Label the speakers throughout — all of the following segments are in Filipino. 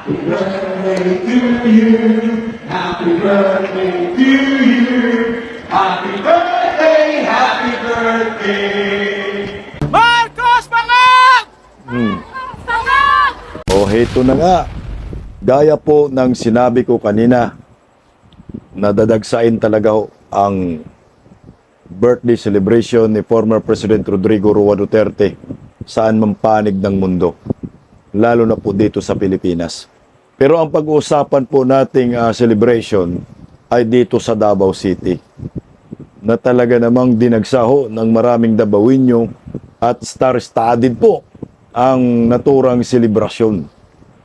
Speaker 1: birthday to you. Happy birthday to you. Happy birthday, happy birthday.
Speaker 2: Marcos Bangag!
Speaker 3: O heto na nga, gaya po ng sinabi ko kanina, nadadagsain talaga ho ang birthday celebration ni former President Rodrigo Roa Duterte saan man panig ng mundo, lalo na po dito sa Pilipinas. Pero ang pag-uusapan po nating celebration ay dito sa Davao City, na talaga namang dinagsaho ng maraming Davaoenyo at star-studded po ang naturang selebrasyon.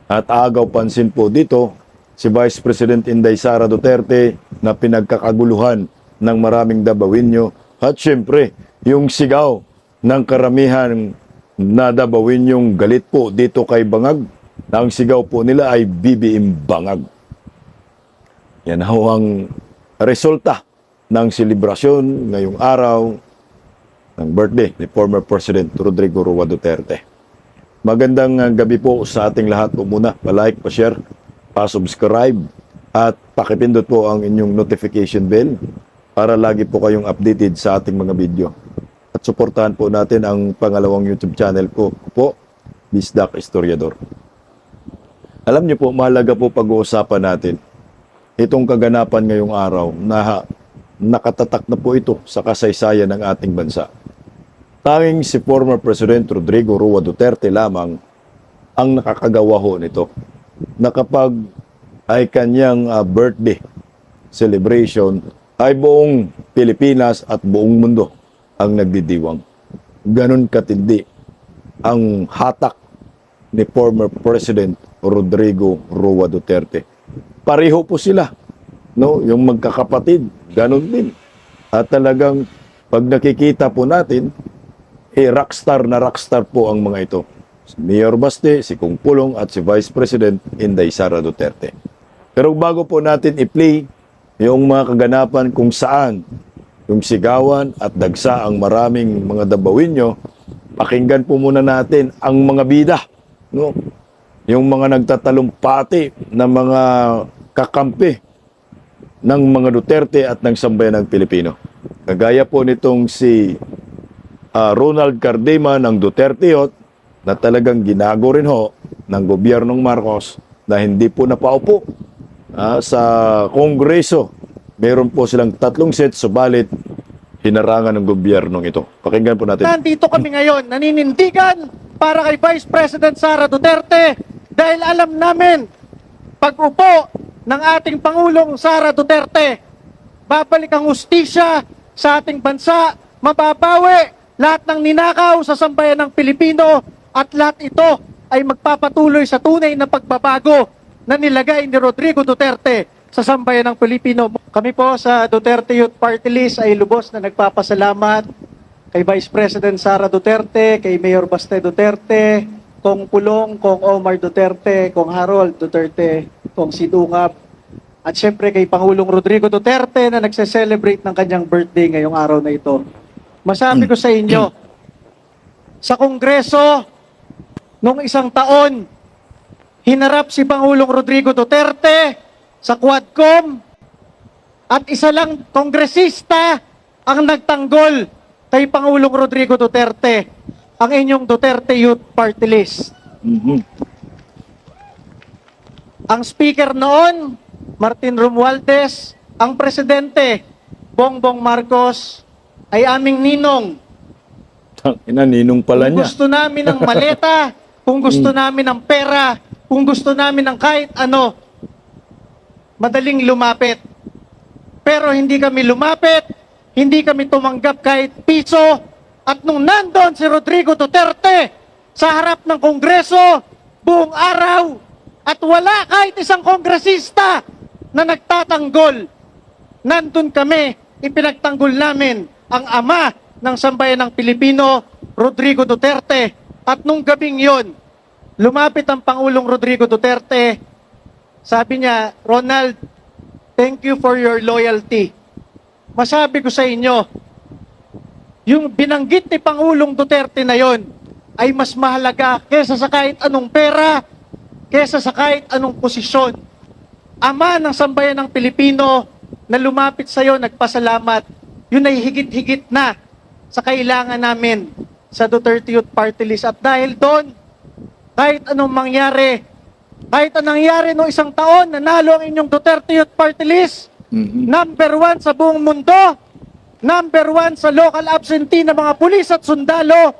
Speaker 3: At agaw pansin po dito si Vice President Inday Sara Duterte na pinagkakaguluhan ng maraming Davaoenyo at syempre yung sigaw ng karamihan na Davaoenyong galit po dito kay Bangag, na ang sigaw po nila ay BBM Bangag. Yan ho ang resulta ng selebrasyon ngayong araw ng birthday ni former President Rodrigo Roa Duterte. Magandang gabi po sa ating lahat po muna. Pa-like, pa-share, pa-subscribe at pakipindot po ang inyong notification bell para lagi po kayong updated sa ating mga video. At suportahan po natin ang pangalawang YouTube channel ko po, Bisdak Historiador. Alam niyo po, mahalaga po pag-uusapan natin itong kaganapan ngayong araw na nakatatak na po ito sa kasaysayan ng ating bansa. Tanging si former President Rodrigo Roa Duterte lamang ang nakakagawa ho nito, na kapag ay kanyang birthday celebration ay buong Pilipinas at buong mundo ang nagdidiwang. Ganon katindi ang hatak ni former President Rodrigo Roa Duterte. Pareho po sila, no? Yung magkakapatid, ganon din. At talagang pag nakikita po natin, rockstar na rockstar po ang mga ito. Si Mayor Baste, si Kung Pulong at si Vice President Inday Sara Duterte. Pero bago po natin i-play yung mga kaganapan kung saan yung sigawan at dagsa ang maraming mga Davaoenyo, pakinggan po muna natin ang mga bida, no? Yung mga nagtatalumpati na mga kakampi ng mga Duterte at ng sambayan ng Pilipino. Kagaya po nitong si Ronald Cardema ng Duterte Youth, na talagang ginago rin ho ng gobyernong Marcos na hindi po napaupo sa Kongreso. Meron po silang 3 set, subalit hinarangan ng gobyernong ito. Pakinggan po natin.
Speaker 2: Nandito kami ngayon, naninindigan para kay Vice President Sara Duterte dahil alam namin pag-upo ng ating Pangulong Sara Duterte, babalik ang hustisya sa ating bansa, mababawi lahat ng ninakaw sa sambayan ng Pilipino, at lahat ito ay magpapatuloy sa tunay na pagbabago na nilagay ni Rodrigo Duterte sa sambayan ng Pilipino. Kami po sa Duterte Youth Party List ay lubos na nagpapasalamat kay Vice President Sara Duterte, kay Mayor Baste Duterte, Kong Pulong, Kong Omar Duterte, Kong Harold Duterte, Kong Sidungap, at syempre kay Pangulong Rodrigo Duterte na nagse-celebrate ng kanyang birthday ngayong araw na ito. Masabi ko sa inyo, sa Kongreso, nung isang taon, hinarap si Pangulong Rodrigo Duterte sa Quadcom at isa lang kongresista ang nagtanggol kay Pangulong Rodrigo Duterte, ang inyong Duterte Youth Party List. Ang speaker noon, Martin Romualdez, ang presidente, Bongbong Marcos, ay aming ninong.
Speaker 3: Ninong pala
Speaker 2: Kung
Speaker 3: niya.
Speaker 2: gusto namin ng maleta, kung gusto namin ng pera, kung gusto namin ng kahit ano, madaling lumapit. Pero hindi kami lumapit, hindi kami tumanggap kahit piso. At nung nandun si Rodrigo Duterte sa harap ng Kongreso, buong araw, at wala kahit isang kongresista na nagtatanggol, nandun kami, ipinagtanggol namin ang ama ng sambayan ng Pilipino, Rodrigo Duterte. At nung gabing yon, lumapit ang Pangulong Rodrigo Duterte. Sabi niya, Ronald, thank you for your loyalty. Masabi ko sa inyo, yung binanggit ni Pangulong Duterte na yon ay mas mahalaga kesa sa kahit anong pera, kesa sa kahit anong posisyon. Ama ng sambayan ng Pilipino na lumapit sa iyo, nagpasalamat, yun ay higit-higit na sa kailangan namin sa Duterte Youth Party List. At dahil doon, kahit anong mangyari, kahit anong nangyari noong isang taon, nanalo ang inyong Duterte Youth Party List, number 1 sa buong mundo, number 1 sa local absentee ng mga pulis at sundalo,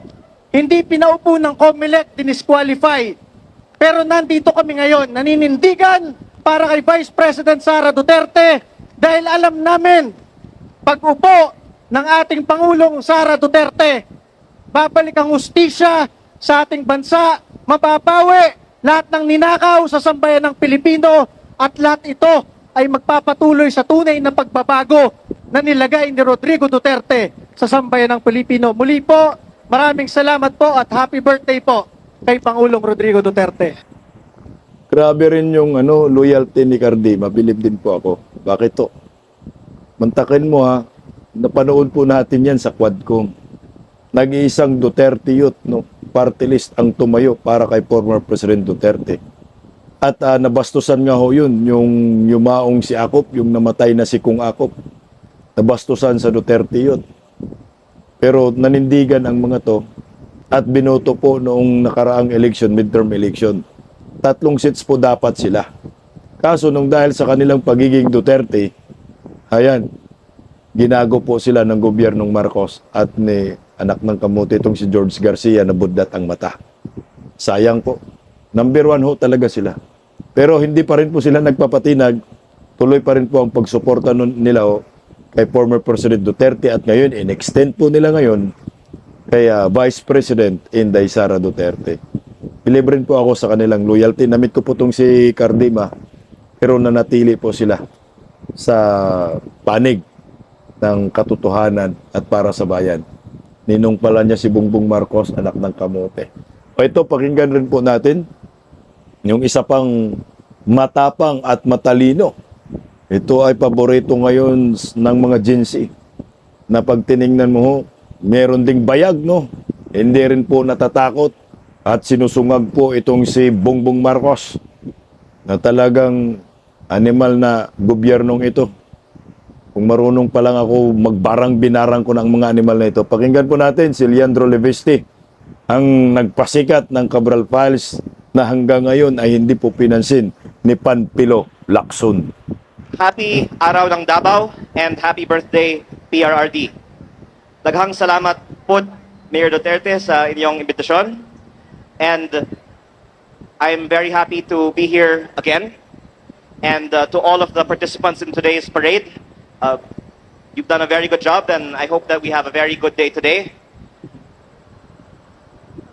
Speaker 2: hindi pinaupo ng COMELEC, dinisqualify. Pero nandito kami ngayon, naninindigan para kay Vice President Sara Duterte dahil alam namin, pag-upo ng ating Pangulong Sara Duterte, babalik ang hustisya sa ating bansa, mapapawi lahat ng ninakaw sa sambayan ng Pilipino at lahat ito ay magpapatuloy sa tunay na pagbabago na nilagay ni Rodrigo Duterte sa sambayan ng Pilipino. Muli po, maraming salamat po at happy birthday po kay Pangulong Rodrigo Duterte.
Speaker 3: Grabe rin yung loyalty ni Cardi. Mabilib din po ako. Bakit to? Mantakin mo ha. Napanood po natin yan sa Quadcom. Nag-iisang Duterte Youth party list ang tumayo para kay former President Duterte. At nabastusan nga ho yun, yung yumaong si Akop, yung namatay na si Kung Akop. Nabastusan sa Duterte Youth. Pero nanindigan ang mga to at binoto po noong nakaraang election, midterm election. 3 seats po dapat sila. Kaso nung dahil sa kanilang pagiging Duterte, ayan, ginago po sila ng gobyernong Marcos at ni anak ng kamote itong si George Garcia na budlat ang mata. Sayang po. Number 1 ho talaga sila. Pero hindi pa rin po sila nagpapatinag. Tuloy pa rin po ang pagsuporta nila kay former President Duterte at ngayon, in-extend po nila ngayon kay Vice President Inday Sara Duterte. Believe rin po ako sa kanilang loyalty. Namit ko po itong si Cardima, pero nanatili po sila sa panig ng katotohanan at para sa bayan. Ninong pala niya si Bongbong Marcos, anak ng kamote. O ito, pakinggan rin po natin yung isa pang matapang at matalino. Ito ay paborito ngayon ng mga Gen Z na pag tiningnan mo, meron ding bayag, no? Hindi rin po natatakot at sinusungag po itong si Bongbong Marcos na talagang animal na gobyernong ito. Kung marunong pa lang ako magbarang binarang ko ng mga animal na ito. Pakinggan po natin si Leandro Leveste, ang nagpasikat ng Cabral Files na hanggang ngayon ay hindi po pinansin ni Panfilo Lacson.
Speaker 4: Happy Araw ng Davao and happy birthday PRRD. Daghang salamat po Mayor Duterte sa inyong imbitasyon and I'm very happy to be here again and to all of the participants in today's parade. You've done a very good job and I hope that we have a very good day today.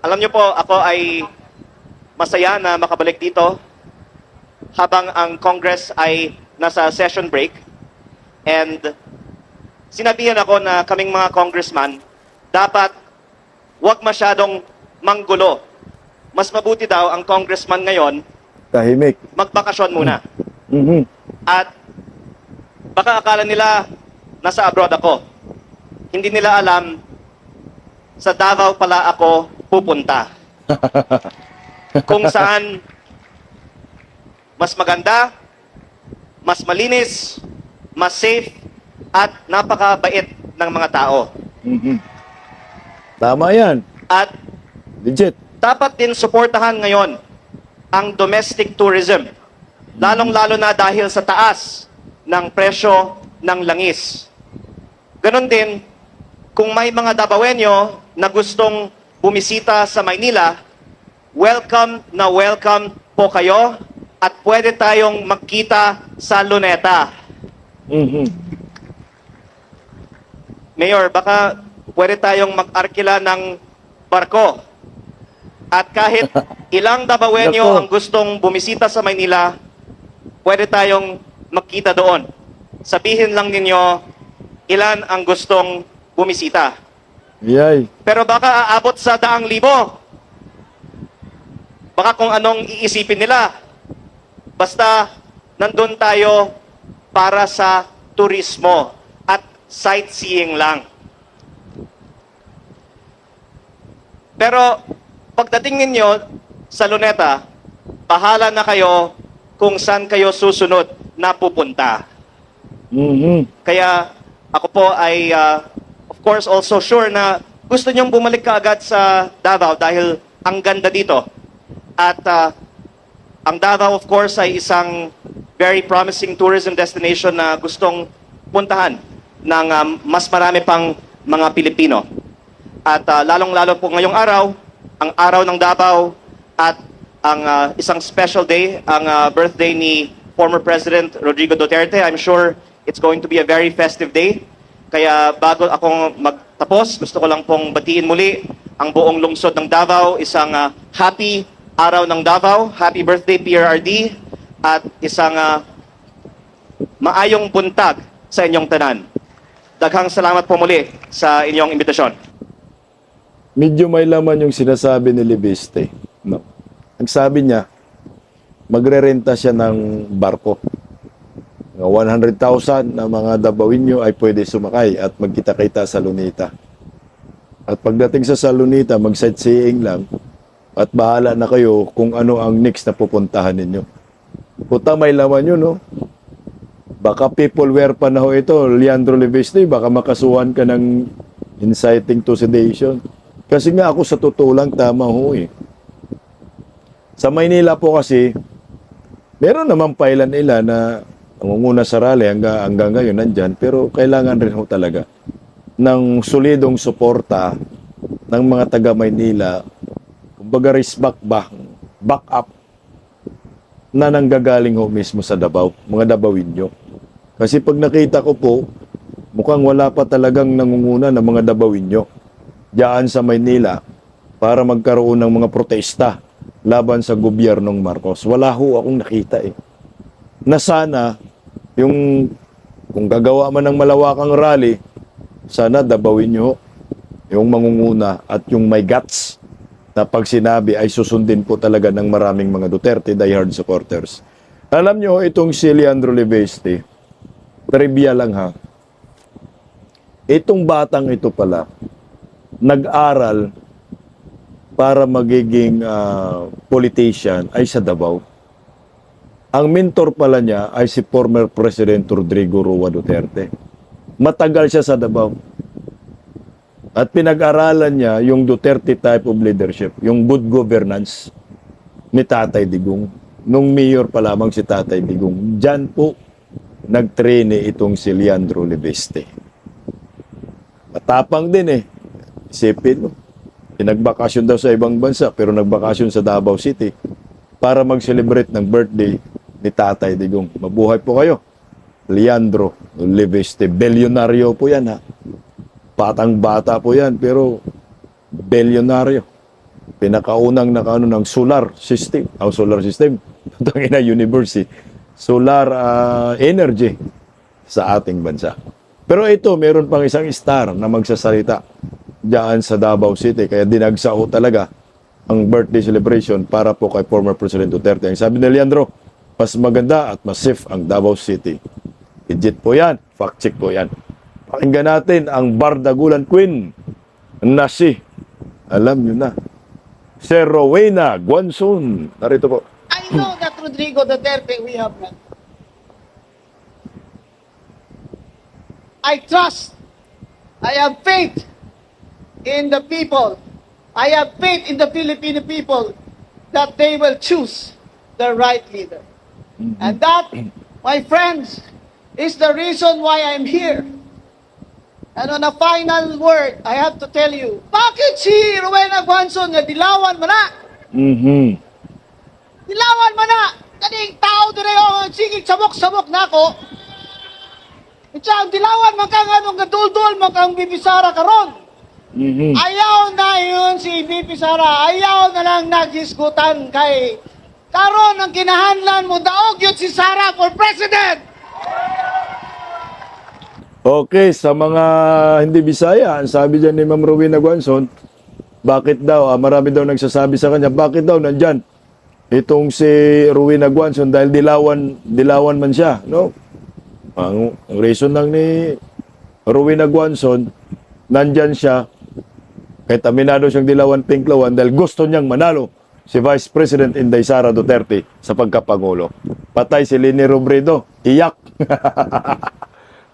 Speaker 4: Alam niyo po, ako ay masaya na makabalik dito habang ang Congress ay nasa session break and sinabihan ako na kaming mga congressman dapat wag masyadong manggulo. Mas mabuti daw ang congressman ngayon
Speaker 3: Tahimik.
Speaker 4: magbakasyon muna.
Speaker 3: Mhm.
Speaker 4: At baka akala nila nasa abroad ako. Hindi nila alam sa Davao pala ako pupunta. Kung saan mas maganda, mas malinis, mas safe, at napakabait ng mga tao.
Speaker 3: Mhm. Tama yan.
Speaker 4: At
Speaker 3: Legit.
Speaker 4: dapat din suportahan ngayon ang domestic tourism. Lalong-lalo na dahil sa taas ng presyo ng langis. Ganon din, kung may mga Davaoenyo na gustong bumisita sa Maynila, welcome na welcome po kayo at pwede tayong magkita sa Luneta.
Speaker 3: Mhm.
Speaker 4: Mayor, baka pwede tayong mag-arkila ng barko. At kahit ilang Davaoenyo
Speaker 3: Nako.
Speaker 4: ang gustong bumisita sa Maynila, pwede tayong magkita doon. Sabihin lang ninyo ilan ang gustong bumisita.
Speaker 3: Yay.
Speaker 4: Pero baka aabot sa 100,000. Baka kung anong iisipin nila. Basta nandun tayo para sa turismo at sightseeing lang. Pero pagdating ninyo sa Luneta, bahala na kayo kung saan kayo susunod na pupunta. Kaya ako po ay, of course, also sure na gusto niyong bumalik kaagad sa Davao dahil ang ganda dito. At ang Davao, of course, ay isang very promising tourism destination na gustong puntahan ng mas marami pang mga Pilipino. At lalong-lalo po ngayong araw, ang araw ng Davao at ang isang special day, ang birthday ni former President Rodrigo Duterte. I'm sure it's going to be a very festive day. Kaya bago akong magtapos, gusto ko lang pong batiin muli ang buong lungsod ng Davao, isang happy araw ng Davao, happy birthday PRRD, at isang maayong buntag sa inyong tanan. Daghang salamat po muli sa inyong imbitasyon.
Speaker 3: Medyo may laman yung sinasabi ni Libiste. No. Ang sabi niya, magrerenta siya ng barko. 100,000 na mga Davaoenyo ay pwede sumakay at magkita-kita sa Lunita. At pagdating sa Lunita, mag-sightseeing lang at bahala na kayo kung ano ang next na pupuntahan ninyo. Puta, may laman yun, no? Baka peopleware pa na ho ito, Leandro Libiste, baka makasuhan ka ng inciting to sedition. Kasi nga ako sa totoo lang, tama ho eh. Sa Maynila po kasi, meron naman pailan nila na nangunguna sa rally hanggang ngayon nandyan, pero kailangan rin ho talaga ng solidong suporta ng mga taga Maynila, kumbaga back up na nanggagaling ho mismo sa Davao, mga Davaoenyo. Kasi pag nakita ko po, mukhang wala pa talagang nangunguna ng mga Davaoenyo diyan sa Maynila para magkaroon ng mga protesta laban sa gobyernong Marcos. Wala ho akong nakita eh. Na sana, kung gagawa man ng malawakang rally, sana Davaoenyo yung mangunguna at yung may guts na pag sinabi ay susundin po talaga ng maraming mga Duterte diehard supporters. Alam nyo, itong si Leandro Libeste, trivia lang ha, itong batang ito pala, nag-aral para magiging politician ay sa Davao. Ang mentor pala niya ay si former President Rodrigo Roa Duterte. Matagal siya sa Davao. At pinag-aralan niya yung Duterte type of leadership, yung good governance ni Tatay Digong. Nung mayor pa lamang si Tatay Digong, diyan po nag-train itong si Leandro Libeste. Matapang din eh. Isipin mo, pinagbakasyon daw sa ibang bansa pero nagbakasyon sa Davao City para mag-celebrate ng birthday ni Tatay Digong. Mabuhay po kayo. Leandro Libeste. Bilyonaryo po yan ha. Batang-bata po yan pero bilyonaryo. Pinakaunang nakano ng solar system. Ang solar system, tangina university. Solar energy sa ating bansa. Pero ito, meron pang isang star na magsasalita diyan sa Davao City. Kaya dinagsao talaga ang birthday celebration para po kay former President Duterte. Ang sabi ni Leandro, mas maganda at mas safe ang Davao City. Legit po yan. Fact check po yan. Pakinggan natin ang Bardagulan Queen na si, alam nyo na, si Rowena Guanzon. Narito po.
Speaker 5: I know that Rodrigo Duterte we have met. I trust, I have faith in the people. I have faith in the Filipino people that they will choose the right leader. And that, my friends, is the reason why I'm here. And on a final word, I have to tell you, bakit si Rowena Guanzon nga dilawan mo na? Dilawan mo na! Kaning tao dire o sige sabok-sabok na ako. Itsa, dilawan mo kang anong gadul-dul mo kang Bibisara karon. Ayaw na yun si Bibisara. Ayaw na lang naghisgutan kay karon ang kinahanlan mo daog yun si Sara for president.
Speaker 3: Okay, sa mga hindi Bisaya, ang sabi dyan ni Ma'am Rowena Guanzon, bakit daw, marami daw nagsasabi sa kanya, bakit daw nandyan itong si Rowena Guanzon dahil dilawan man siya, no? Ang reason lang ni Rowena Guanzon, nandyan siya, kahit aminado siyang dilawan pinklawan dahil gusto niyang manalo si Vice President Inday Sara Duterte sa pagkapangulo. Patay si Leni Robredo. Iyak.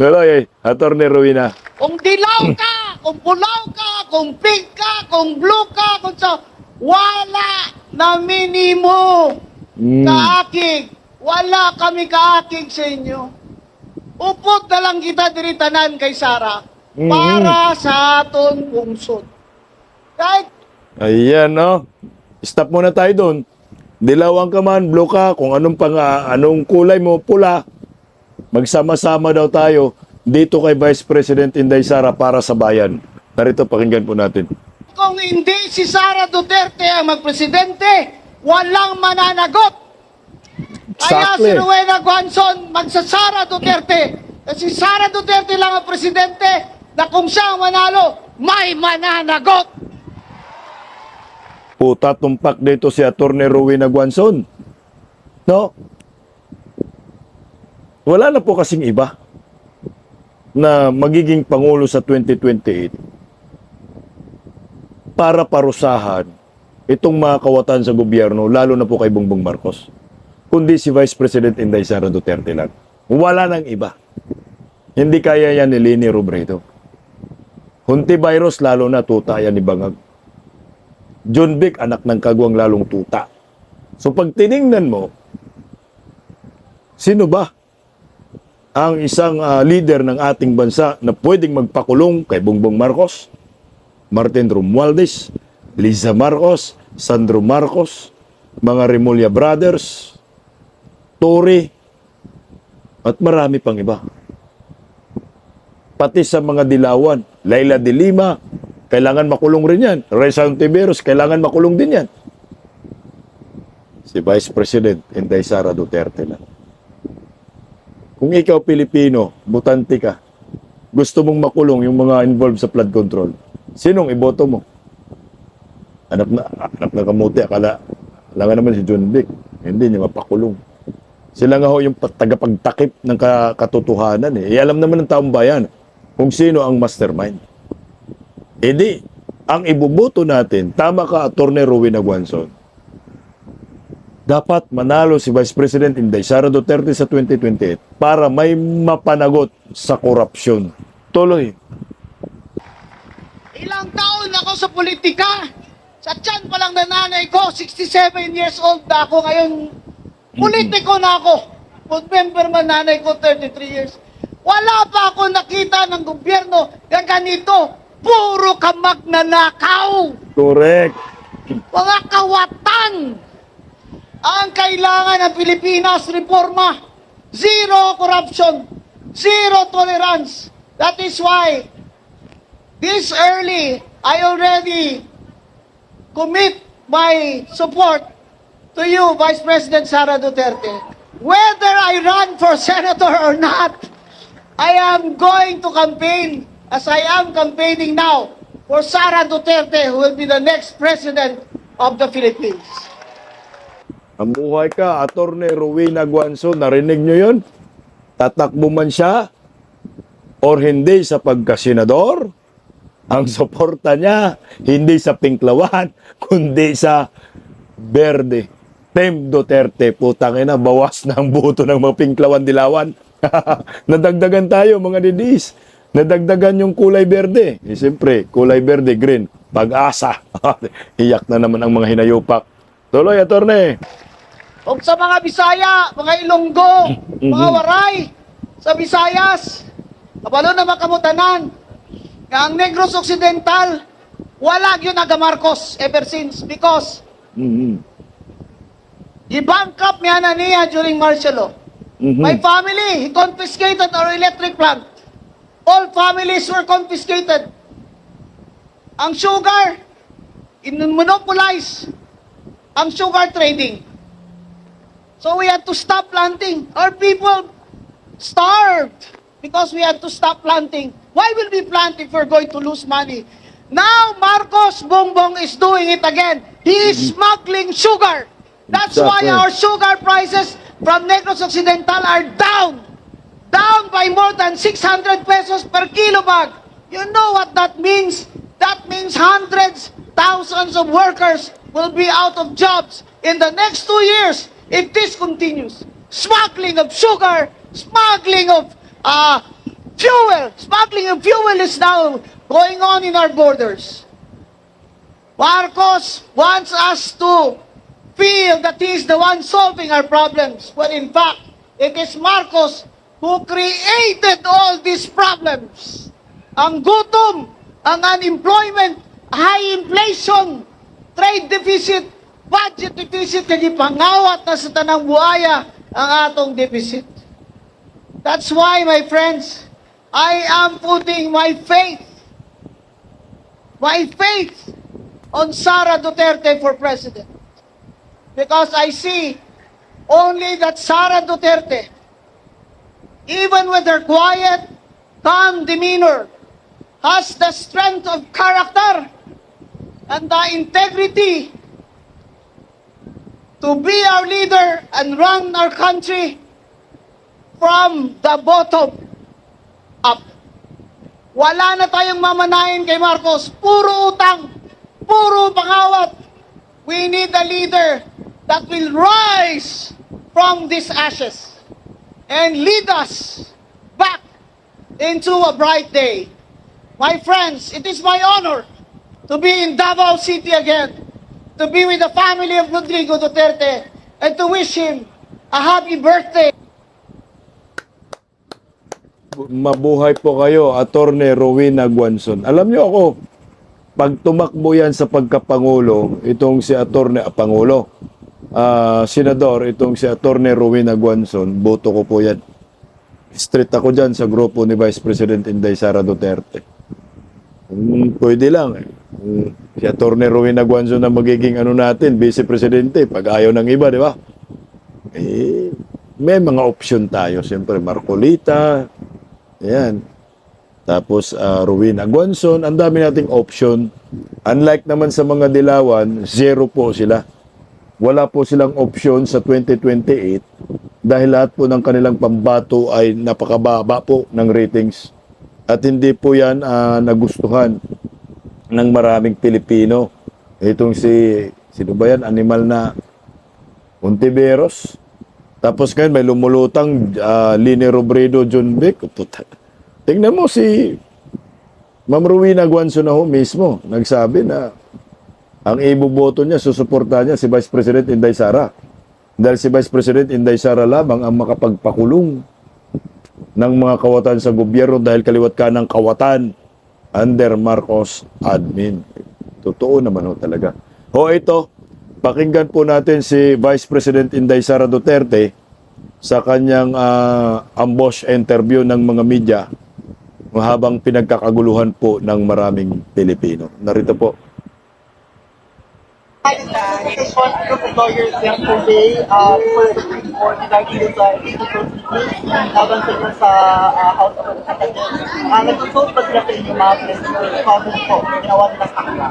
Speaker 3: Tuloy, Attorney Rowena.
Speaker 5: Kung dilaw ka, kung pulaw ka, kung pink ka, kung blue ka, kung sa wala na minimo kaakig. Wala kami kaakig sa inyo. Upot na lang kita diritanan kay Sara para sa aton pungsod. Kahit
Speaker 3: Ayan, no? Stop muna tayo doon. Dilawan ka man, blue ka, kung anong kulay mo, pula. Magsama-sama daw tayo dito kay Vice President Inday Sara para sa bayan. Narito, pakinggan po natin.
Speaker 5: kung hindi si Sara Duterte ang magpresidente, walang mananagot. Kaya si
Speaker 3: Exactly.
Speaker 5: Rowena Guanzon magsasara Duterte. Kasi Sara Duterte lang ang presidente na kung siya ang manalo, may mananagot.
Speaker 3: Puta tumpak dito si Atty. Rowena Guanzon. No? Wala na po kasing iba na magiging pangulo sa 2028 para parusahan itong mga kawatan sa gobyerno, lalo na po kay Bongbong Marcos, kundi si Vice President Inday Sara Duterte lang. Wala nang iba. Hindi kaya yan ni Leni Robredo. Hunti virus, lalo na tuta yan ni Bangag. John Vic, anak ng kagwang, lalong tuta. So pag tiningnan mo, sino ba ang isang leader ng ating bansa na pwedeng magpakulong kay Bongbong Marcos, Martin Romualdez, Liza Marcos, Sandro Marcos, mga Remulla Brothers, Tory, at marami pang iba. Pati sa mga dilawan, Laila de Lima, kailangan makulong rin yan. Reza Ontiveros, kailangan makulong din yan. Si Vice President Inday Sara Duterte lang. Kung ikaw Pilipino, butante ka, gusto mong makulong yung mga involved sa flood control, sinong iboto mo? Anak na kamuti, akala nga naman si John Vic, hindi niya mapakulong. Sila nga ho yung tagapagtakip ng katotohanan eh. Alam naman ng taong bayan kung sino ang mastermind. E di, ang ibuboto natin, tama ka Atty. Rowena Guanzon, dapat manalo si Vice President Inday Sara Duterte sa 2028 para may mapanagot sa korupsyon. Tuloy.
Speaker 5: Ilang taon ako sa politika. Sa tiyan pa lang na nanay ko, 67 years old na ako. Ngayon, politiko na ako. Board member man nanay ko, 33 years. Wala pa ako nakita ng gobyerno na ganito. Puro ka magnanakaw.
Speaker 3: Correct.
Speaker 5: Mga kawatan. Ang kailangan ng Pilipinas, reforma. Zero corruption. Zero tolerance. That is why, this early, I already commit my support to you, Vice President Sara Duterte. Whether I run for senator or not, I am going to campaign, as I am campaigning now, for Sara Duterte, who will be the next president of the Philippines.
Speaker 3: Ang buhay ka, Atty. Rowena Guanzon, narinig nyo yun? Tatakbo man siya or hindi sa pagkasenador, ang suporta niya, hindi sa pinklawan, kundi sa Verde. Team Duterte, putang ina, bawas na ang boto ng mga pinklawan dilawan. Nadagdagan tayo, mga didis. Nadagdagan yung kulay berde. Eh, siyempre, kulay berde, green, pag-asa. Iyak na naman ang mga hinayupak. Tuloy, attorney.
Speaker 5: Kung sa mga Bisaya, mga Ilonggo, mga Waray, sa Visayas, kabalo na makamutanan, nga ang Negros Occidental, wala yun naga Marcos ever since because i-bankrupt niya na niya during martial law. My family, he confiscated our electric plant. All families were confiscated. Ang sugar, in-monopolize ang sugar trading. So we had to stop planting. Our people starved because we had to stop planting. Why will we plant if we're going to lose money? Now Marcos Bongbong is doing it again. He is smuggling sugar. That's why
Speaker 3: Exactly.
Speaker 5: our sugar prices from Negros Occidental are down. Down by more than 600 pesos per kilo bag. You know what that means? That means hundreds, thousands of workers will be out of jobs in the next 2 years if this continues. Smuggling of sugar, smuggling of fuel is now going on in our borders. Marcos wants us to feel that he is the one solving our problems, when in fact, it is Marcos who created all these problems. Ang gutom, ang unemployment, high inflation, trade deficit, budget deficit, kaya pangawat na sa tanang buhaya ang atong deficit. That's why, my friends, I am putting my faith on Sara Duterte for president. Because I see only that Sara Duterte, even with her quiet, calm demeanor, has the strength of character and the integrity to be our leader and run our country from the bottom up. Wala na tayong mamanahin kay Marcos. Puro utang, puro pangawat. We need a leader that will rise from these ashes and lead us back into a bright day. My friends, it is my honor to be in Davao City again, to be with the family of Rodrigo Duterte, and to wish him a happy birthday.
Speaker 3: Mabuhay po kayo, Attorney Rowena Guanzon. Alam niyo ako, pag tumakbo yan sa pagkapangulo, itong si Senador, itong si Attorney Rowena Guanzon, boto ko po yan. Straight ako dyan sa grupo ni Vice President Inday Sara Duterte. Pwede lang. Si Attorney Rowena Guanzon na magiging natin, Vice Presidente, pag ayaw ng iba, di ba? May mga option tayo. Siyempre, Marcolita, ayan. Tapos, Rowena Guanzon, ang dami nating option. Unlike naman sa mga dilawan, zero po sila. Wala po silang option sa 2028 dahil lahat po ng kanilang pambato ay napakababa po ng ratings. At hindi po yan nagustuhan ng maraming Pilipino. Itong sino ba yan? Animal na Ontiveros. Tapos ngayon may lumulutang Lini Robredo, John Vic. Tingnan mo si Ma'am Rowena Guanzon na ho mismo. Nagsabi na ang iboboto niya, susuportahan niya si Vice President Inday Sara. Dahil si Vice President Inday Sara lamang ang makapagpakulong ng mga kawatan sa gobyerno dahil kaliwat ka ng kawatan under Marcos admin. Totoo naman ho talaga. Ito, pakinggan po natin si Vice President Inday Sara Duterte sa kanyang ambush interview ng mga media habang pinagkakaguluhan po ng maraming Pilipino. Narito po.
Speaker 6: It's one group of lawyers yesterday for the Supreme Court regarding sa laban sa House of Representatives. Nag-consult ba sila sa inyo mga comment po? Ginawa nila sa kanila?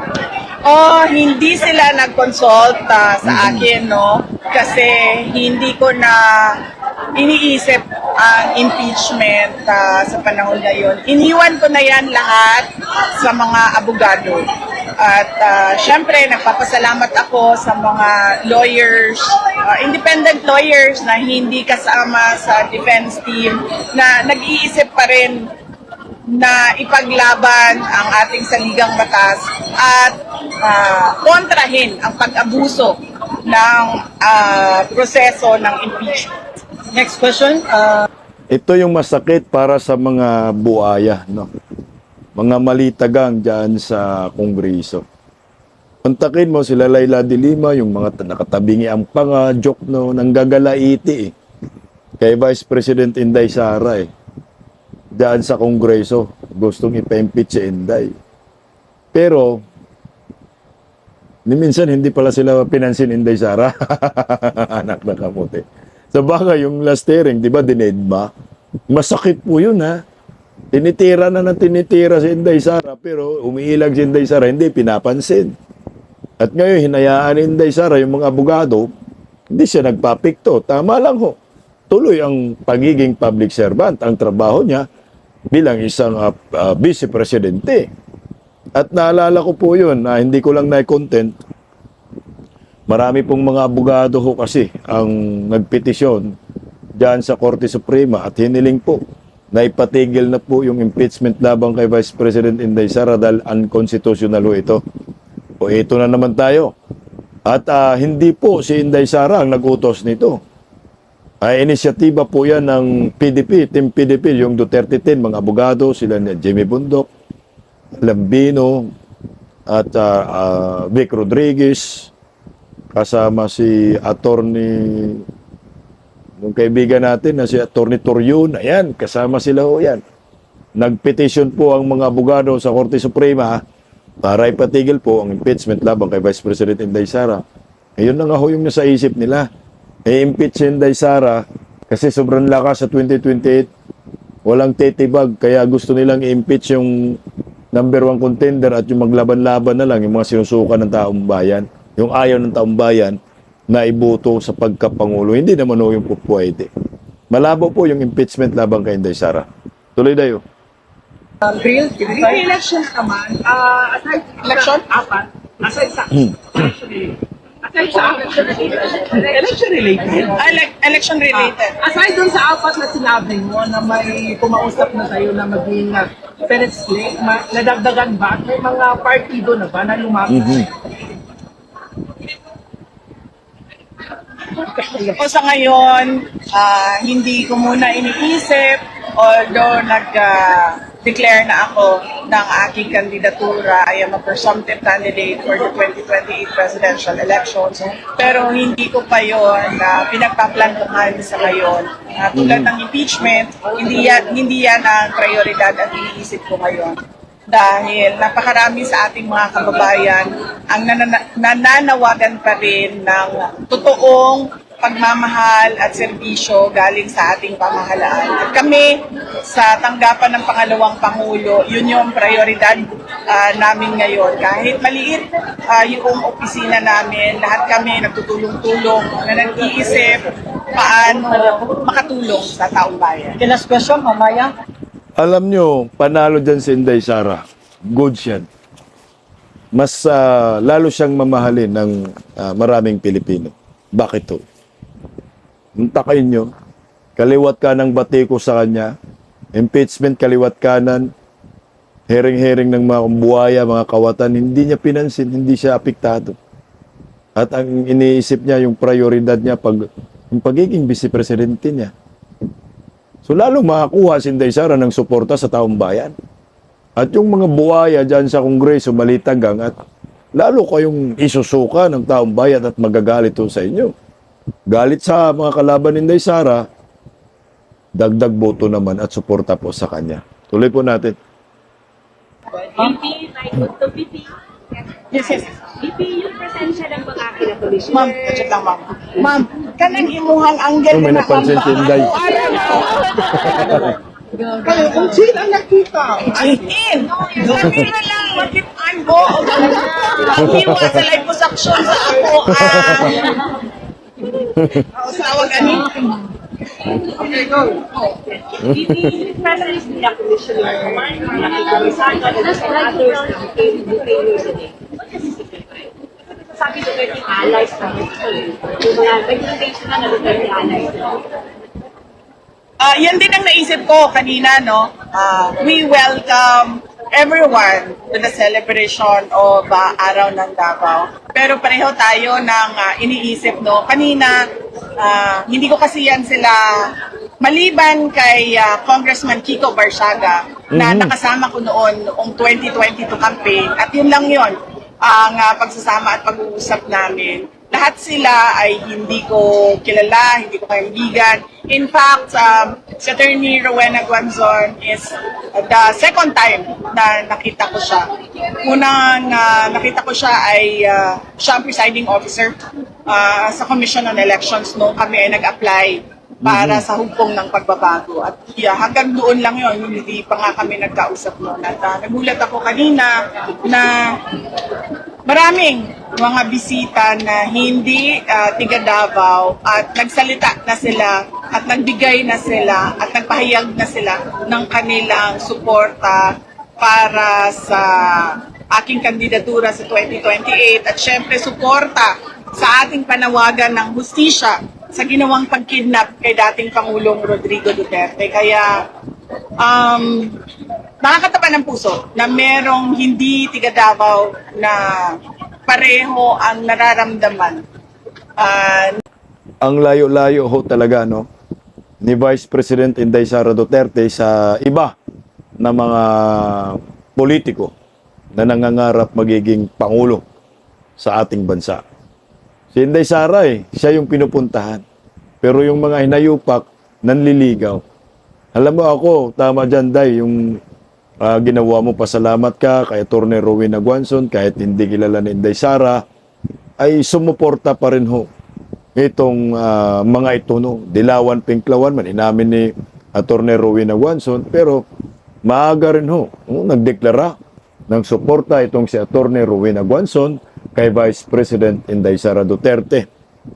Speaker 7: Hindi sila nag-consult sa akin, no? Kasi hindi ko na iniisip ang impeachment sa panahon na yun. Iniwan ko na yan lahat sa mga abogado. At syempre, nagpapasalamat ako sa mga lawyers, independent lawyers na hindi kasama sa defense team, na nag-iisip pa rin na ipaglaban ang ating saligang batas at kontrahin ang pag-abuso ng proseso ng impeachment. Next question.
Speaker 3: Ito yung masakit para sa mga buaya, no? Mga malitagang dyan sa Kongreso. Kontakin mo sila Laila de Lima, yung mga nakatabingi ang panga, joke no, nanggagalaiti kay Vice President Inday Sara dyan sa Kongreso. Gustong ipa-impeach si Inday. Pero, minsan hindi pala sila pinansin Inday Sara. Anak na kamote. Sa bagay, yung last hearing, di ba, dinedma? Masakit po yun, ha? Tinitira na tinitira si Inday Sara, pero umiilag si Inday Sara, hindi pinapansin. At ngayon, hinayaan ni Inday Sara, yung mga abogado, hindi siya nagpapikto. Tama lang ho. Tuloy ang pagiging public servant, ang trabaho niya bilang isang vice presidente. At naalala ko po yun, hindi ko lang na-content, Marami pong mga abogado ho kasi ang nagpetisyon dyan sa Korte Suprema at hiniling po na ipatigil na po yung impeachment labang kay Vice President Inday Sara dahil unconstitutional ho ito. O ito na naman tayo. At hindi po si Inday Sara ang nag-utos nito. Ay inisyatiba po yan ng PDP, Team PDP, yung Duterte 10, mga abogado, sila ni Jimmy Bundok, Lambino, at Vic Rodriguez, kasama si attorney, yung kaibigan natin na si attorney Torion, ayan, kasama sila ho yan. Nagpetition po ang mga abogado sa Korte Suprema para ipatigil po ang impeachment labang kay Vice President Inday Sara. Ayun na nga ho yung nasa isip nila. I-impeach si Inday Sara kasi sobrang lakas sa 2028. Walang titibag kaya gusto nilang i-impeach yung number 1 contender at yung maglaban-laban na lang yung mga sinusuka ng taong bayan. Yung ayaw ng taong bayan na iboto sa pagkapangulo. Hindi naman ho yung pupwede. Malabo po yung impeachment labang kay Inday Sara. Tuloy tayo.
Speaker 7: Re-elections naman, aside election? Apat. Aside sa election related. Election related.
Speaker 8: Aside dun sa apat na sinabi mo na may kumausap na sa'yo na maging Senate slate, nadagdagan ba? May mga partido na ba na lumapit?
Speaker 7: O sa ngayon, hindi ko muna iniisip, although nag-declare na ako ng aking kandidatura. I am a presumptive candidate for the 2028 presidential elections. Pero hindi ko pa yun pinagpaplanuhan sa ngayon. Tulad ng impeachment, hindi yan ang prioridad at iniisip ko ngayon. Dahil napakarami sa ating mga kababayan ang nananawagan pa rin ng totoong pagmamahal at serbisyo galing sa ating pamahalaan. At kami, sa tanggapan ng pangalawang Pangulo, yun yung prioridad namin ngayon. Kahit maliit yung opisina namin, lahat kami nagtutulong-tulong na nag-iisip paano makatulong sa taong bayan.
Speaker 8: Last question, mamaya.
Speaker 3: Alam nyo, panalo dyan si Inday Sara. Good yan. Mas lalo siyang mamahalin ng maraming Pilipino. Bakit to? Takayin nyo, kaliwat kanang batiko sa kanya, impeachment kaliwat kanan, hering-hering ng mga buhaya, mga kawatan, hindi niya pinansin, hindi siya apektado. At ang iniisip niya, yung prioridad niya, yung pagiging vice-presidente niya. So lalo makakuha si Inday Sara ng suporta sa taong bayan. At yung mga buhaya dyan sa Kongreso, malitagang at lalo kayong isusuka ng taong bayan at magagalit sa inyo. Galit sa mga kalaban ni Inday Sara, dagdag boto naman at suporta po sa kanya. Tuloy po natin.
Speaker 9: VP, may good to VP.
Speaker 7: Yes.
Speaker 9: VP, yung presensya ng mga kinatulisyon.
Speaker 7: Ma'am, budget lang ma'am. Ma'am, kanang imuhang angle
Speaker 3: May napansin si Inday.
Speaker 8: Kayo, kung sino ang nakita?
Speaker 7: In! Sabi na lang, makitaan ko. Hindi mo sa live position sa ako. Tawag ani.
Speaker 9: VP, yung presence nila commissioner, nakikamisano, and some others na detainers din. What does this signify? Sabi ko yung allies na yung mga recommendation na Duterte allies na.
Speaker 7: Yan din ang naisip ko kanina, no? We welcome everyone to the celebration of Araw ng Davao. Pero pareho tayo ng iniisip, no? Kanina, hindi ko kasi yan sila maliban kay Congressman Kiko Barsaga na nakasama ko noong 2022 campaign. At yun lang yun, ang pagsasama at pag-uusap namin. Lahat sila ay hindi ko kilala, hindi ko kaibigan. In fact, si Attorney Rowena Guanzon is the second time na nakita ko siya. Unang nakita ko siya ay siya ang presiding officer sa Commission on Elections noong kami ay nag-apply para sa hukom ng pagbabago. At hanggang doon lang yun, hindi pa nga kami nagkausap noon. At nagulat ako kanina na maraming mga bisita na hindi tiga Davao at nagsalita na sila at nagbigay na sila at nagpahayag na sila ng kanilang suporta para sa aking kandidatura sa 2028 at syempre suporta sa ating panawagan ng hustisya sa ginawang pagkidnap kay dating Pangulong Rodrigo Duterte. Kaya nakakataba ng puso na merong hindi tiga Davao na pareho ang nararamdaman.
Speaker 3: Ang layo-layo ho talaga, no, ni Vice President Inday Sara Duterte sa iba na mga politiko na nangangarap magiging pangulo sa ating bansa. Si Inday Sara, siya yung pinupuntahan. Pero yung mga hinayupak, nanliligaw. Alam mo ako, tama dyan, Day, yung ginawa mo, pasalamat ka kay Atty. Rowena Guanzon, kahit hindi kilala ni Inday Sara, ay sumuporta pa rin ho itong mga ito, no, dilawan, pinklawan, man inamin ni Atty. Rowena Guanzon, pero maaga rin ho, nagdeklara ng suporta itong si Atty. Rowena Guanzon kay Vice President Inday Sara Duterte.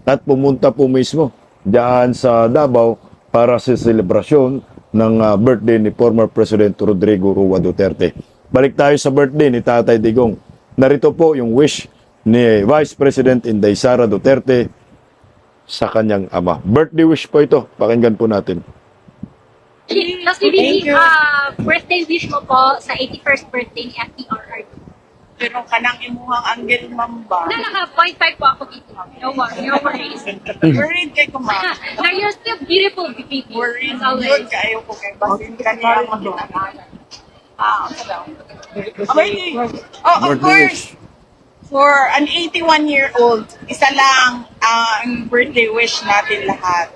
Speaker 3: At pumunta po mismo diyan sa Davao para sa selebrasyon ng birthday ni former President Rodrigo Roa Duterte. Balik tayo sa birthday ni Tatay Digong. Narito po yung wish ni Vice President Inday Sara Duterte sa kanyang ama. Birthday wish po ito. Pakinggan po natin.
Speaker 9: Thank you. Birthday wish mo po sa 81st birthday ni FTRRD.
Speaker 7: Pero kanang imuhang anggel mamba.
Speaker 9: Naka 0.5 po ako dito. No worries.
Speaker 7: Worried kay kuma.
Speaker 9: Now you're still beautiful people.
Speaker 7: Worried
Speaker 9: As always.
Speaker 7: yun kayo ko kay basin kanila makita. Ano daw? Birthday. Oh, of course. For an 81-year-old, isa lang ang birthday wish natin lahat.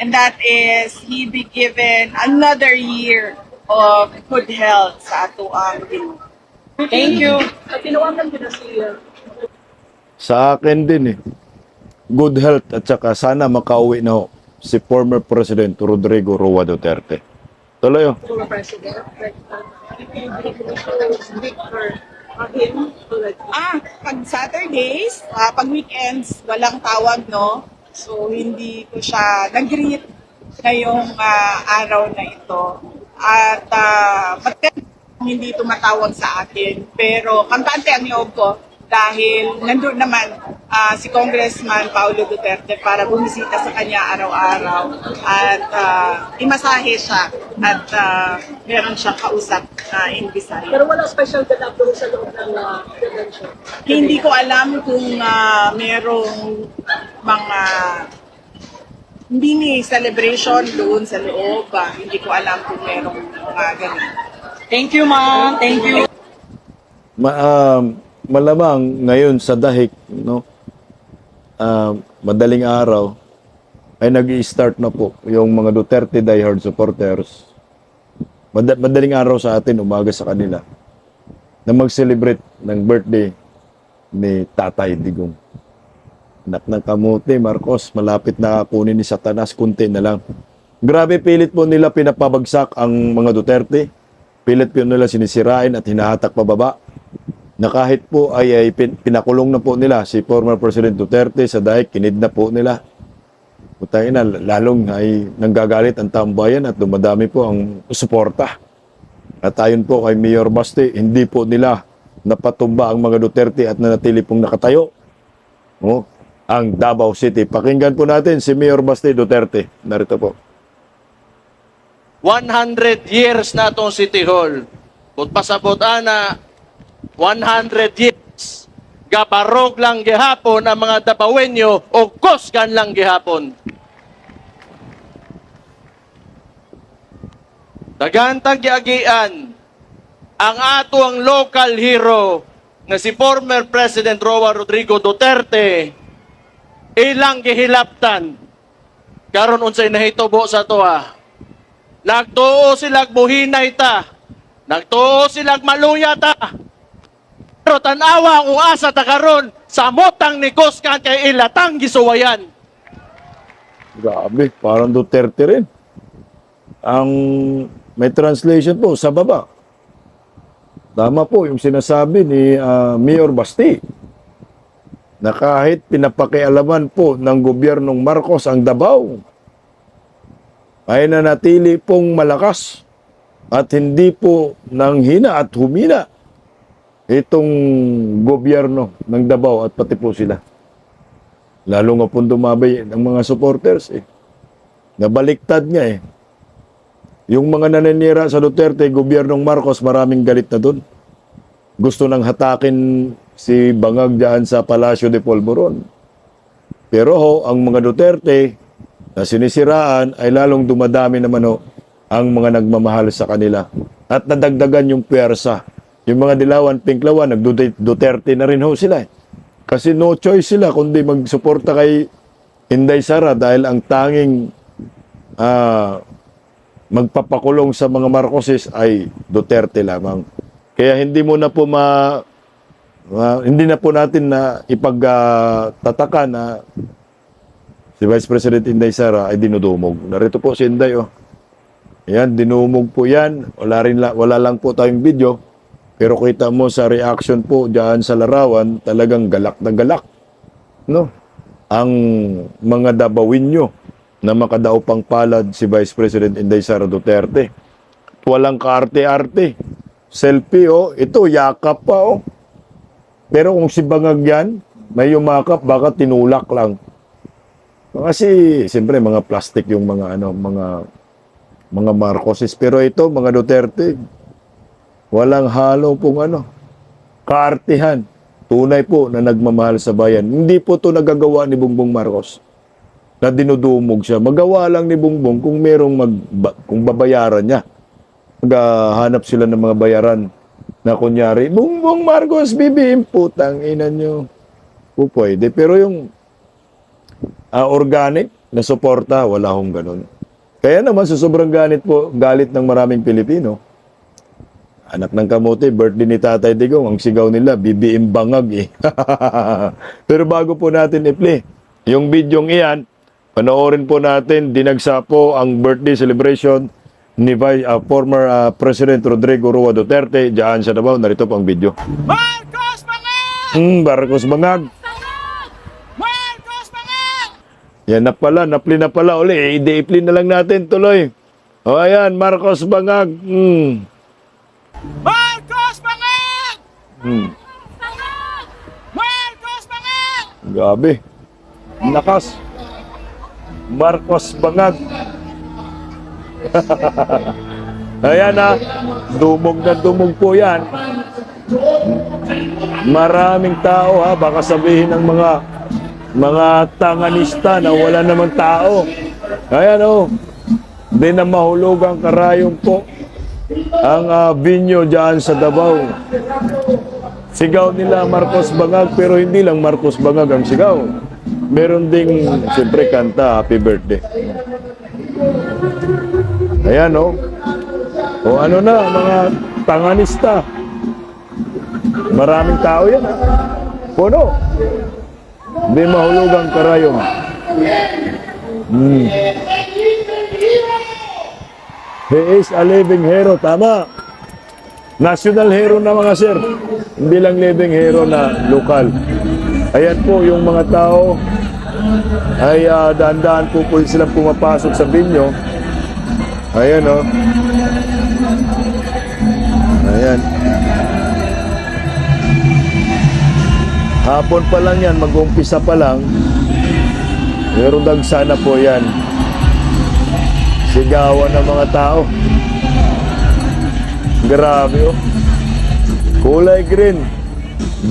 Speaker 7: And that is, he be given another year of good health sa ato ang Ginoo. Thank you.
Speaker 3: Sa akin din good health at saka sana makauwi na ho si former President Rodrigo Roa Duterte. Tuloy oh.
Speaker 7: Pag Saturdays, pag weekends, walang tawag, no? So, hindi ko siya nag-greet ngayong araw na ito. At hindi tumatawag sa akin. Pero kampante ang loob ko dahil nandun naman si Congressman Paulo Duterte para bumisita sa kanya araw-araw at imasahe siya at meron siyang kausap in Bisaya.
Speaker 8: Pero wala special ganap doon sa loob ng convention.
Speaker 7: Hindi ko alam kung merong mga mini celebration doon sa loob. Hindi ko alam kung merong mga ganun. Thank you, ma'am. Thank you.
Speaker 3: Malamang ngayon sa dahig, no, madaling araw ay nag-i-start na po yung mga Duterte diehard supporters. Madaling araw sa atin, umaga sa kanila, na mag-celebrate ng birthday ni Tatay Digong. Anak ng kamote, Marcos, malapit na kunin ni Satanas, kunti na lang. Grabe, pilit po nila pinapabagsak ang mga Duterte. Pilit po nila sinisirain at hinahatak pababa. Na kahit po ay pinakulong na po nila si former President Duterte sa dahig, kinidnap po nila. Putay na, lalong ay nanggagalit ang taong bayan at dumadami po ang suporta. At ayon po kay Mayor Basti, hindi po nila napatumba ang mga Duterte at nanatili pong nakatayo. Ang Davao City. Pakinggan po natin si Mayor Basti Duterte. Narito po.
Speaker 10: 100 years na itong City Hall. Kung pasabot ana, 100 years. Gabarog lang gihapon ang mga Davaoenyo o kusgan lang gihapon. Dagantang giagian ang ato ang local hero nga si former President Roa Rodrigo Duterte ilang gihilaptan karon unsay nahitubo sa toa. Nagtuo silag buhinay ta. Nagtuo silag maluya ta. Pero tanawa ang asa ta karon sa motang ni Kuskan kay ilatang gisuwayan.
Speaker 3: Grabe, parang Duterte rin. Ang may translation po sa baba. Tama po yung sinasabi ni Mayor Basti na kahit pinapakialaman po ng gobyernong Marcos ang Davao, ay nanatili pong malakas at hindi po nanghina at humina itong gobyerno ng Davao at pati po sila. Lalo nga po dumabay ng mga supporters eh. Nabaliktad nga eh. Yung mga naninira sa Duterte, gobyernong Marcos, maraming galit na doon. Gusto nang hatakin si Bangag dyan sa Palacio de Polvoron. Pero ho, ang mga Duterte na sinisiraan ay lalong dumadami naman ho ang mga nagmamahal sa kanila. At nadagdagan yung pwersa. Yung mga Dilawan, Pinklawan, nag-Duterte na rin ho sila eh. Kasi no choice sila kundi magsuporta kay Inday Sara dahil ang tanging magpapakulong sa mga Marcoses ay Duterte lamang. Kaya hindi mo na po hindi na po natin na ipagtataka na si Vice President Inday Sara ay dinudumog. Narito po si Inday oh. Ayan, dinumog po yan. Wala lang po tayong video. Pero kita mo sa reaction po diyan sa larawan, talagang galak na galak. No? Ang mga Dabawinyo na makadaupang palad si Vice President Inday Sara Duterte. Walang kaarte-arte. Selfie, oh. Ito, yakap pa, oh. Pero kung si Bangag yan, may yumakap, baka tinulak lang. Kasi, siyempre, mga plastic yung mga Marcoses. Pero ito, mga Duterte, walang halo pong kaartihan. Tunay po na nagmamahal sa bayan. Hindi po to nagagawa ni Bongbong Marcos na dinudumog siya. Magawa lang ni Bongbong kung kung babayaran niya. Maghahanap sila ng mga bayaran na kunyari, Bongbong Marcos, bibim, putang ina nyo. Po pwede. Pero yung organic na suporta, wala hong ganun. Kaya naman sa sobrang galit ng maraming Pilipino, anak ng kamote, birthday ni Tatay Digong, ang sigaw nila, BBM Bangag eh. Pero bago po natin i-play, yung bidyong iyan, panoorin po natin, dinagsa po ang birthday celebration ni former President Rodrigo Roa Duterte, dyan sa Davao, narito po ang video.
Speaker 10: Marcos Bangag!
Speaker 3: Marcos Bangag!
Speaker 10: Marcos Bangag!
Speaker 3: Yan na pala, napli na pala uli, i-play na lang natin tuloy. O ayan, Marcos Bangag.
Speaker 10: Marcos Bangag! Marcos Bangag!
Speaker 3: Gabi. Lakas. Marcos Bangag. Ayan na. Dumog na dumog po yan. Maraming tao ha. Baka sabihin ng mga tanganista na wala namang tao. Ayan o. Di na mahulugang karayong po ang binyo dyan sa Davao. Sigaw nila Marcos Bangag, pero hindi lang Marcos Bangag ang sigaw. Meron ding, siyempre, kanta, Happy Birthday. Ayan, oh. O ano na, mga tanganista. Maraming tao yan, ha? Puno. Hindi mahulugang karayong. He is a living hero, tama. National hero na mga sir. Hindi lang living hero na lokal. Ayan po yung mga tao ay daan-daan po silang pumapasok sa binyo. Ayan o. Ayan. Hapon pa lang yan, mag-umpisa pa lang. Pero dagsana po yan. Sigawan ng mga tao. Grabe oh. Kulay green.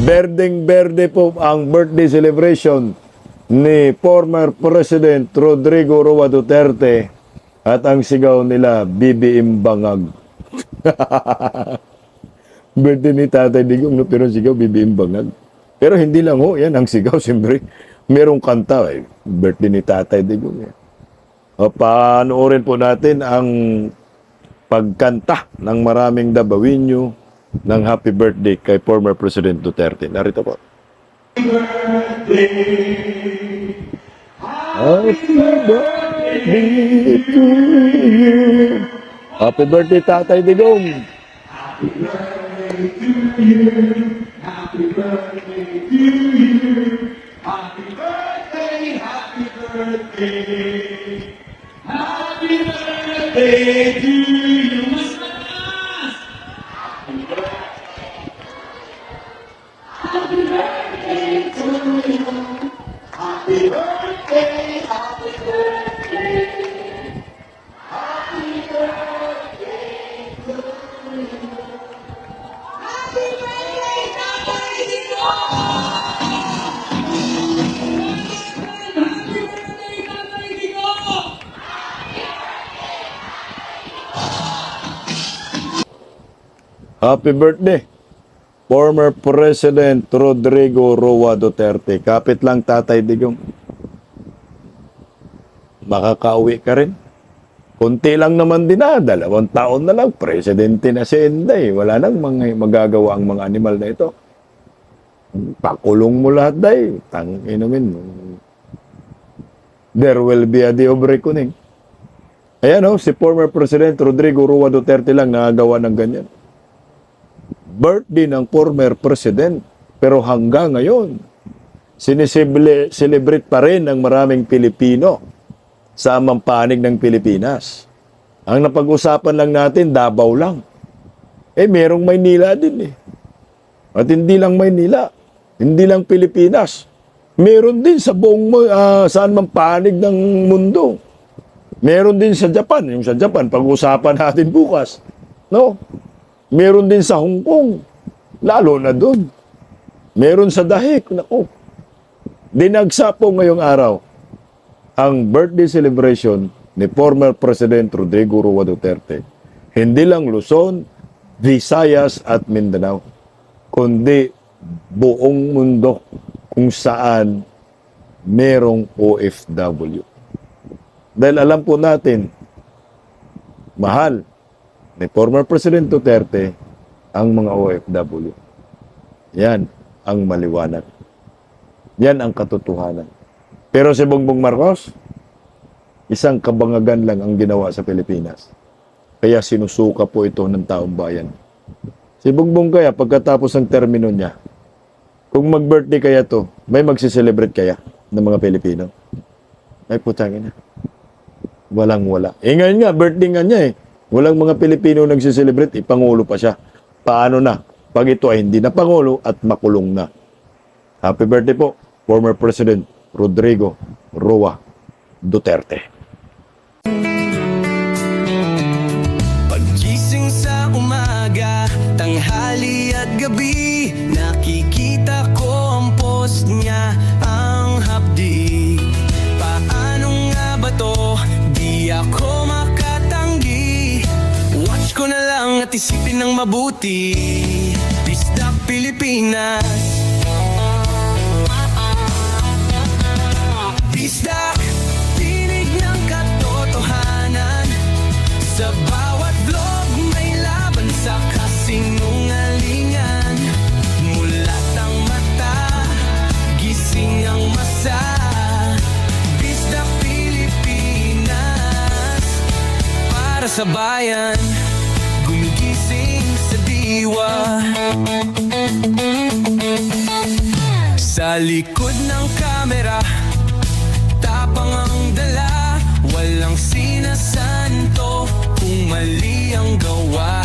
Speaker 3: Berdeng-berde po ang birthday celebration ni former President Rodrigo Roa Duterte at ang sigaw nila BBM Bangag. Birthday ni Tatay Digong, no? Pero sigaw BBM Bangag. Pero hindi lang ho, yan ang sigaw. Siyempre, merong kanta eh. Birthday ni Tatay Digong. Eh. O, panoorin po natin ang pagkanta ng maraming Dabawinyo ng happy birthday kay former President Duterte. Narito po. Happy birthday to you. Happy birthday, Tatay Digong.
Speaker 1: Happy birthday to you. Happy birthday to you. Happy birthday, happy birthday. Happy birthday to you, Mas. Happy birthday to you. Happy
Speaker 3: Happy birthday, former President Rodrigo Roa Duterte. Kapit lang, Tatay Digong. Makakauwi ka rin. Kunti lang naman din 2 taon na lang, presidente na si Inday. Wala nang magagawa ang mga animal na ito. Pakulong mo lahat, day. Inumin mo. There will be a day of reckoning. Ayan si former President Rodrigo Roa Duterte lang nakagawa ng ganyan. Birthday ng former President, pero hanggang ngayon, sineselebrate pa rin ng maraming Pilipino sa amang panig ng Pilipinas. Ang napag-usapan lang natin, Davao lang. Merong Maynila din At hindi lang Maynila, hindi lang Pilipinas. Meron din sa buong saan mang panig ng mundo. Meron din sa Japan. Yung sa Japan, pag-usapan natin bukas. No? Meron din sa Hong Kong. Lalo na doon. Meron sa Dahik. Naku. Dinagsa po ngayong araw ang birthday celebration ni former President Rodrigo Roa Duterte. Hindi lang Luzon, Visayas at Mindanao, kundi buong mundo kung saan merong OFW. Dahil alam po natin, mahal ni former President Duterte ang mga OFW. Yan ang maliwanag. Yan ang katotohanan. Pero si Bongbong Marcos, isang kabangagan lang ang ginawa sa Pilipinas. Kaya sinusuka po ito ng taong bayan. Si Bongbong kaya, pagkatapos ng termino niya, kung mag-birthday kaya to, may magsiselebrate kaya ng mga Pilipino? Ay putangin na. Walang-wala. Ngayon nga, birthday nga niya Walang mga Pilipino nagsiselebrate, ipangulo pa siya. Paano na? Pag ito ay hindi na pangulo at makulong na. Happy birthday po, former President Rodrigo Roa Duterte.
Speaker 11: Paggising sa umaga, tanghali at gabi, nakikita ko ang post niya, ang hapdi. Paano nga ba to? Di ako makatanggi. Watch ko na lang at isipin ng mabuti. Bisdak Pilipinas. Bisdak, tinig ng katotohanan. Sa bawat vlog may laban sa kasinungalingan. Mulat ang mata, gising ang masa. Bisdak Pilipinas, para sa bayan, gumigising sa diwa. Sa likod ng kamera, tapang ang dala, walang sinasanto kung mali ang gawa.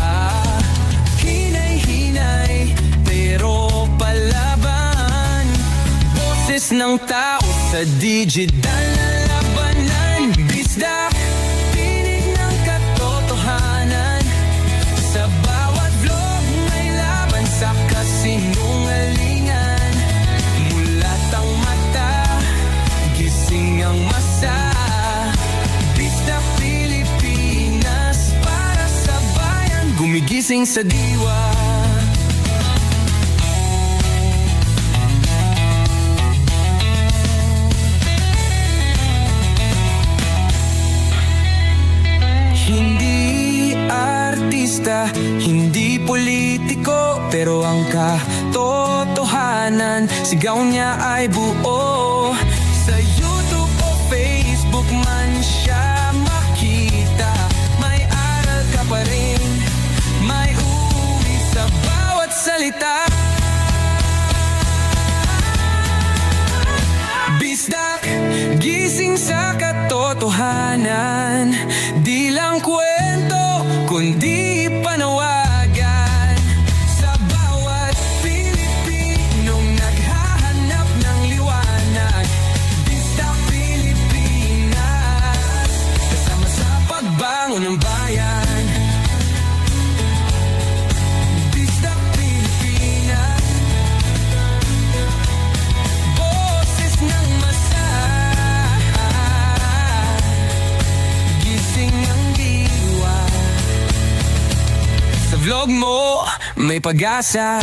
Speaker 11: Hinay-hinay, pero palaban. Boses ng tao sa digital na labanan. Bisdak, tinig ng katotohanan. Sa bawat vlog may laban sa kasinungalingan. Mulat ang mata, gising ang masa. Bisdak Pilipinas, para sa bayan, gumigising sa diwa. Hindi artista, hindi politiko, pero ang katotohanan, sigaw niya ay buo. Sa YouTube o Facebook man siya makita, may aral ka pa rin, may uwi sa bawat salita. Bisdak, gising sa katotohanan, di lang kwento, kundi panawagan. Sa bawat Pilipinong naghahanap ng liwanag. Bisdak Pilipinas, kasama sa pagbangon ng bayan. Bisdak Pilipinas, boses ng masa, gising ang diwa. Sa vlog mo may pag-asa.